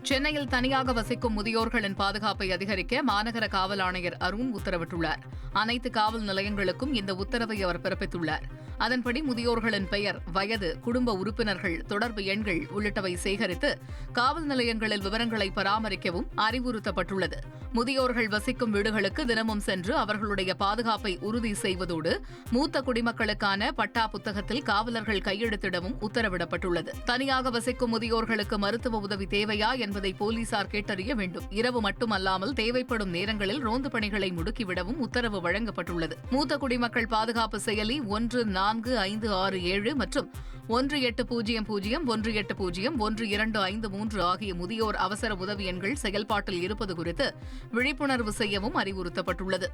சென்னையில் தனியாக வசிக்கும் முதியோர்களின் பாதுகாப்பை அதிகரிக்க மாநகர காவல் ஆணையர் அருண் உத்தரவிட்டுள்ளார். அனைத்து காவல் நிலையங்களுக்கும் இந்த உத்தரவை அவர் பிறப்பித்துள்ளார். அதன்படி முதியோர்களின் பெயர், வயது, குடும்ப உறுப்பினர்கள், தொடர்பு எண்கள் உள்ளிட்டவை சேகரித்து காவல் நிலையங்களில் விவரங்களை பராமரிக்கவும் அறிவுறுத்தப்பட்டுள்ளது. முதியோர்கள் வசிக்கும் வீடுகளுக்கு தினமும் சென்று அவர்களுடைய பாதுகாப்பை உறுதி செய்வதோடு மூத்த குடிமக்களுக்கான பட்டா புத்தகத்தில் காவலர்கள் கையெழுத்திடவும் உத்தரவிடப்பட்டுள்ளது. தனியாக வசிக்கும் முதியோர்களுக்கு மருத்துவ உதவி தேவையா என்பதை போலீசார் கேட்டறிய வேண்டும். இரவு மட்டுமல்லாமல் தேவைப்படும் நேரங்களில் ரோந்து பணிகளை முடுக்கிவிடவும் உத்தரவு வழங்கப்பட்டுள்ளது. மூத்த குடிமக்கள் பாதுகாப்பு செயலி 14567 மற்றும் 1800180125 ஆகிய முதியோர் அவசர உதவி எண்கள் செயல்பாட்டில் இருப்பது குறித்து விழிப்புணர்வு செய்யவும் அறிவுறுத்தப்பட்டுள்ளது.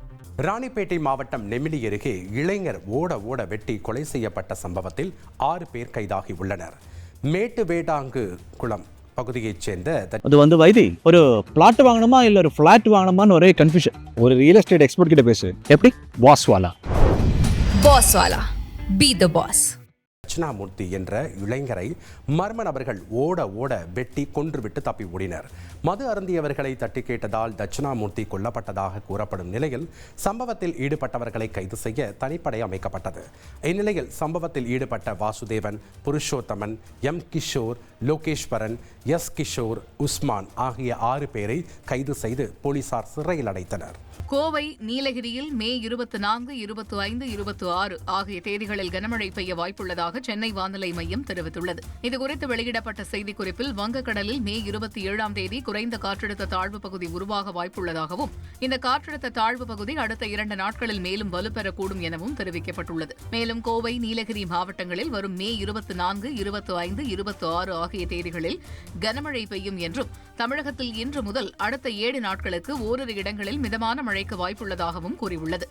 ராணிப்பேட்டை மாவட்டம் நெமிலி அருகே இளைஞர் ஓட வெட்டி கொலை செய்யப்பட்ட சம்பவத்தில் 6 பேர் கைதாகி உள்ளனர். மேட்டுவேடாங்கு குளம் பகுதியைச் சேர்ந்த அது வைத்தி ஒரு பிளாட் வாங்கணுமா இல்ல ஒரு பிளாட் வாங்கணுமான்னு ஒரே கன்ஃபியூஷன். ஒரு ரியல் எஸ்டேட் எக்ஸ்பர்ட் கிட்ட பேசு. எப்படி? பாஸ்வாலா பி தி பாஸ். தட்சிணாமூர்த்தி என்ற இளைஞரை மர்ம நபர்கள் ஓட வெட்டி கொன்றுவிட்டு தப்பி ஓடினர். மது அருந்தியவர்களை தட்டி கேட்டதால் தட்சிணாமூர்த்தி கொல்லப்பட்டதாக கூறப்படும் நிலையில் சம்பவத்தில் ஈடுபட்டவர்களை கைது செய்ய தனிப்படை அமைக்கப்பட்டது. இந்நிலையில் சம்பவத்தில் ஈடுபட்ட வாசுதேவன், புருஷோத்தமன், எம் கிஷோர், லோகேஸ்வரன், எஸ் கிஷோர், உஸ்மான் ஆகிய 6 பேரை கைது செய்து போலீசார் சிறையில் அடைத்தனர். கோவை, நீலகிரியில் மே 24, 25, 26 ஆகிய தேதிகளில் கனமழை பெய்ய வாய்ப்புள்ளதாக சென்னை வானிலை மையம் தெரிவித்துள்ளது. இதுகுறித்து வெளியிடப்பட்ட செய்திக்குறிப்பில் வங்கக்கடலில் மே 27ஆம் தேதி குறைந்த காற்றழுத்த தாழ்வு பகுதி உருவாக வாய்ப்புள்ளதாகவும் இந்த காற்றழுத்த தாழ்வு பகுதி அடுத்த 2 நாட்களில் மேலும் வலுப்பெறக்கூடும் எனவும் தெரிவிக்கப்பட்டுள்ளது. மேலும் கோவை, நீலகிரி மாவட்டங்களில் வரும் மே 24, 25, 26 ஆகிய தேதிகளில் கனமழை பெய்யும் என்றும் தமிழகத்தில் இன்று முதல் அடுத்த 7 நாட்களுக்கு ஓரிரு இடங்களில் மிதமான மழைக்கு வாய்ப்புள்ளதாகவும் கூறியுள்ளது.